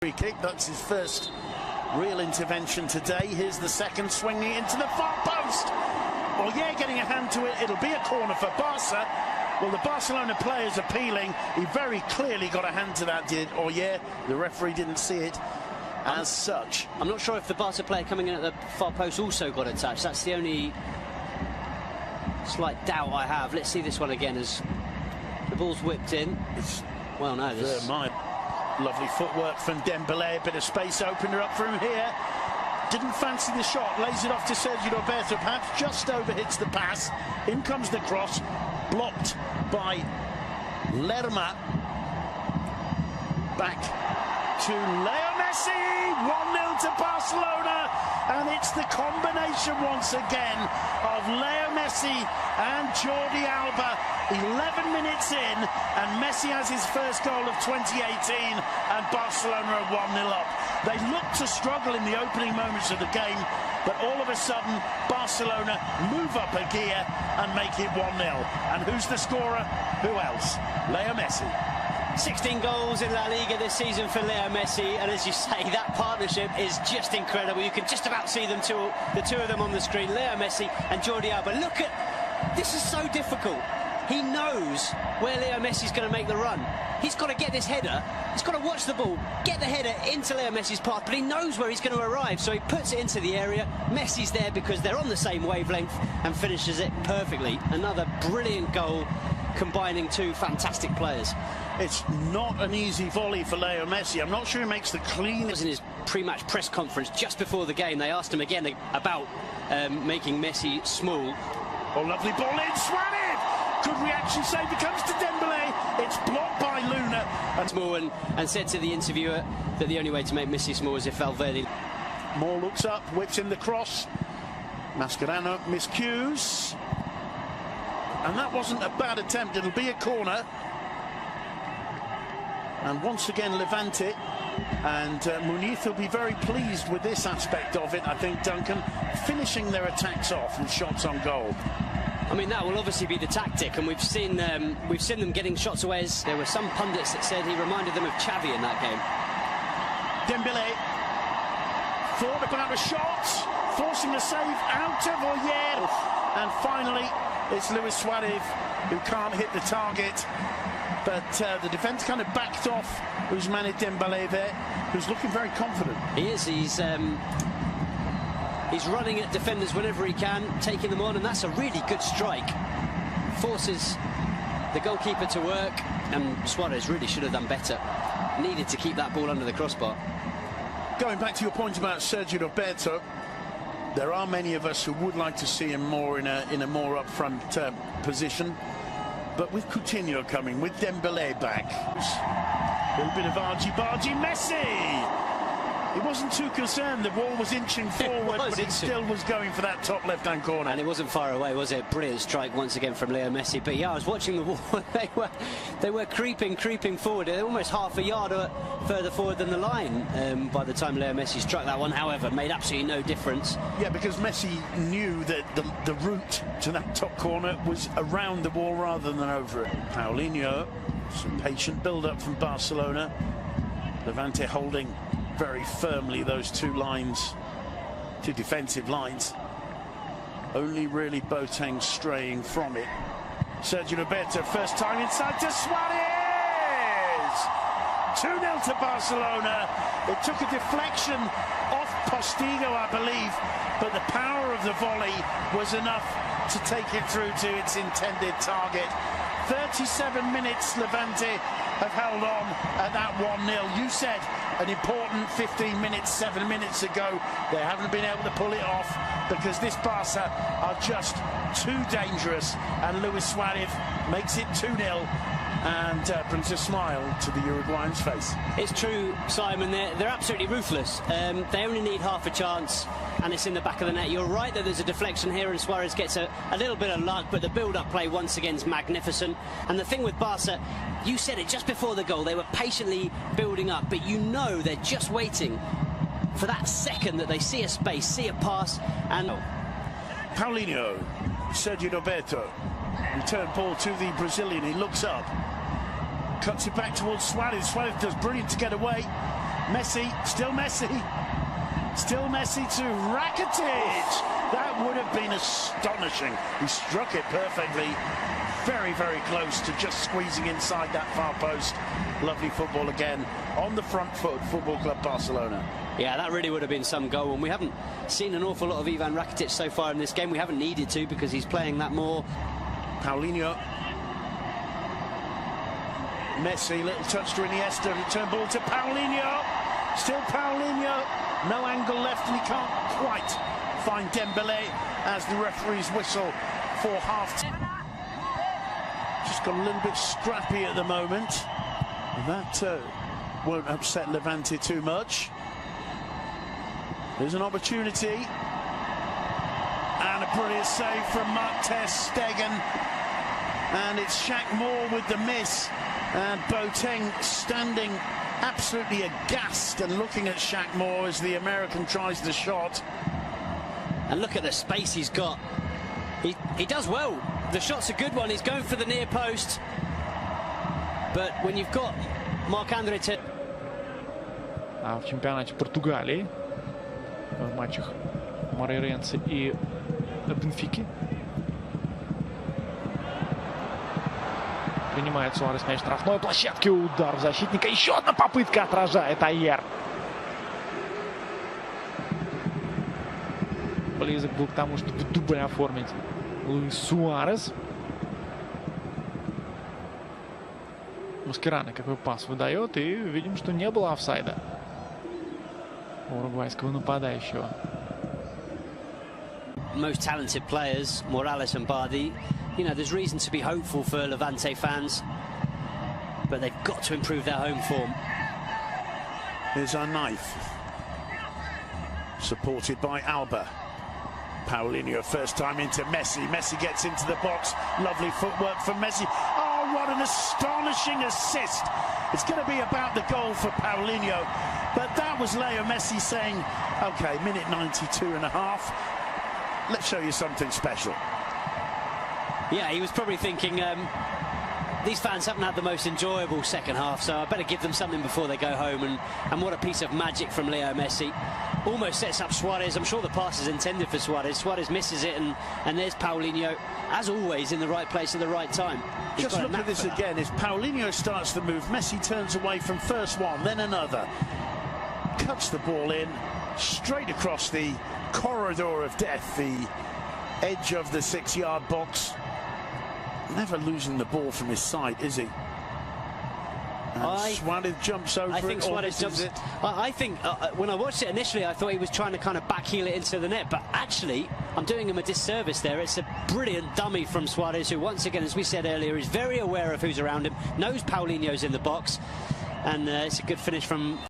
Free kick, that's his first real intervention today. Here's the second, swinging it into the far post. Oh yeah, getting a hand to it. It'll be a corner for Barca. Well, the Barcelona player's appealing. He very clearly got a hand to that, did Oyer. The referee didn't see it as such. I'm not sure if the Barca player coming in at the far post also got a touch. That's the only slight doubt I have. Let's see this one again as the ball's whipped in. Well, no, this... Lovely footwork from Dembélé, a bit of space opener up from here. Didn't fancy the shot, lays it off to Sergio Roberto, perhaps just over hits the pass. In comes the cross, blocked by Lerma. Back to Leo Messi, 1-0 to Barcelona, and it's the combination once again of Leo Messi and Jordi Alba. 11 minutes in, and Messi has his first goal of 2018, and Barcelona are 1-0 up. They looked to struggle in the opening moments of the game, but all of a sudden, Barcelona move up a gear and make it 1-0. And who's the scorer? Who else? Leo Messi. 16 goals in La Liga this season for Leo Messi, and as you say, that partnership is just incredible. You can just about see the two of them on the screen, Leo Messi and Jordi Alba. Look at, this is so difficult. He knows where Leo Messi's going to make the run. He's got to get this header. He's got to watch the ball, get the header into Leo Messi's path, but he knows where he's going to arrive, so he puts it into the area. Messi's there because they're on the same wavelength and finishes it perfectly. Another brilliant goal combining two fantastic players. It's not an easy volley for Leo Messi. I'm not sure he makes the cleanest. In his pre-match press conference just before the game, they asked him again about making Messi small. Oh, lovely ball in, Suarez! Good reaction save, it comes to Dembélé. It's blocked by Luna. Small and said to the interviewer that the only way to make Messi small is if Valverde. Moore looks up, whips in the cross. Mascherano miscues. And that wasn't a bad attempt, it'll be a corner. And once again Levante, and Muniz will be very pleased with this aspect of it, I think, Duncan, finishing their attacks off with shots on goal. I mean, that will obviously be the tactic, and we've seen them getting shots away. There were some pundits that said he reminded them of Xavi in that game. Dembélé thought about a shot, forcing a save out of Oyer, and finally it's Luis Suarez who can't hit the target. But the defence kind of backed off Ousmane Dembélé there, who's looking very confident. He is. He's running at defenders whenever he can, taking them on, and that's a really good strike. Forces the goalkeeper to work, and Suarez really should have done better. Needed to keep that ball under the crossbar. Going back to your point about Sergio Roberto, there are many of us who would like to see him more in a more up-front position. But with Coutinho coming, with Dembélé back, a little bit of argy-bargy, Messi! He wasn't too concerned, the ball was inching forward, but it still was going for that top left-hand corner. And it wasn't far away, was it? Brilliant strike once again from Leo Messi. But yeah, I was watching the wall, they were creeping forward. They're almost half a yard further forward than the line by the time Leo Messi struck that one. However, made absolutely no difference. Yeah, because Messi knew that the route to that top corner was around the wall rather than over it. Paulinho, some patient build-up from Barcelona. Levante holding very firmly those two defensive lines. Only really Boateng straying from it. Sergio Roberto, first time inside to Suarez! 2-0 to Barcelona. It took a deflection off Postigo, I believe, but the power of the volley was enough to take it through to its intended target. 37 minutes Levante have held on at that 1-0. You said an important 15 minutes, 7 minutes ago. They haven't been able to pull it off because this Barca are just too dangerous, and Luis Suarez makes it 2-0 and brings a smile to the Uruguayan's face. It's true, Simon, they're absolutely ruthless. They only need half a chance and it's in the back of the net. You're right that there's a deflection here and Suarez gets a little bit of luck, but the build-up play once again is magnificent. And the thing with Barca, you said it just before the goal, they were patiently building up, but you know they're just waiting for that second that they see a space, see a pass, and... Paulinho, Sergio Roberto, return ball to the Brazilian, he looks up, cuts it back towards Suarez. Suarez does brilliant to get away, Messi, still Messi. Still Messi to Rakitic. That would have been astonishing. He struck it perfectly. Very, very close to just squeezing inside that far post. Lovely football again. On the front foot, Football Club Barcelona. Yeah, that really would have been some goal. And we haven't seen an awful lot of Ivan Rakitic so far in this game. We haven't needed to because he's playing that more. Paulinho. Messi, little touch to Iniesta. Return ball to Paulinho. Still Paulinho. No angle left and he can't quite find Dembele as the referee's whistle for half-time. Just got a little bit scrappy at the moment. And that won't upset Levante too much. There's an opportunity. And a brilliant save from Mark ter Stegen. And it's Shaq Moore with the miss. And Boateng standing absolutely aghast and looking at Shaq Moore as the American tries the shot. And look at the space he's got. He does well. The shot's a good one. He's going for the near post. But when you've got Marc-André ter... А в чемпионате Португалии в матчах Морейренse и Бенфики принимает Суарес мяч в штрафной площадке. Удар защитника. Еще одна попытка отражает Айер. Близок был к тому, чтобы дубль оформить Луис Суарес. Маскерано какой пас выдает, и видим, что не было офсайда у уругвайского нападающего. Most talented players, Morales and Bardi. You know, there's reason to be hopeful for Levante fans, but they've got to improve their home form. Here's our knife, supported by Alba. Paulinho first time into Messi. Messi gets into the box. Lovely footwork from Messi. Oh, what an astonishing assist. It's going to be about the goal for Paulinho. But that was Leo Messi saying, OK, minute 92 and a half. Let's show you something special. Yeah, he was probably thinking, these fans haven't had the most enjoyable second half, so I better give them something before they go home. And what a piece of magic from Leo Messi. Almost sets up Suarez. I'm sure the pass is intended for Suarez. Suarez misses it, and there's Paulinho, as always, in the right place at the right time. Just look at this again. As Paulinho starts the move, Messi turns away from first one, then another. Cuts the ball in, straight across the corridor of death, the edge of the 6-yard box. Never losing the ball from his side, is he? Suarez jumps over. I think Suarez jumps it. I think when I watched it initially, I thought he was trying to kind of backheel it into the net, but actually, I'm doing him a disservice there. It's a brilliant dummy from Suarez, who once again, as we said earlier, is very aware of who's around him, knows Paulinho's in the box, and it's a good finish from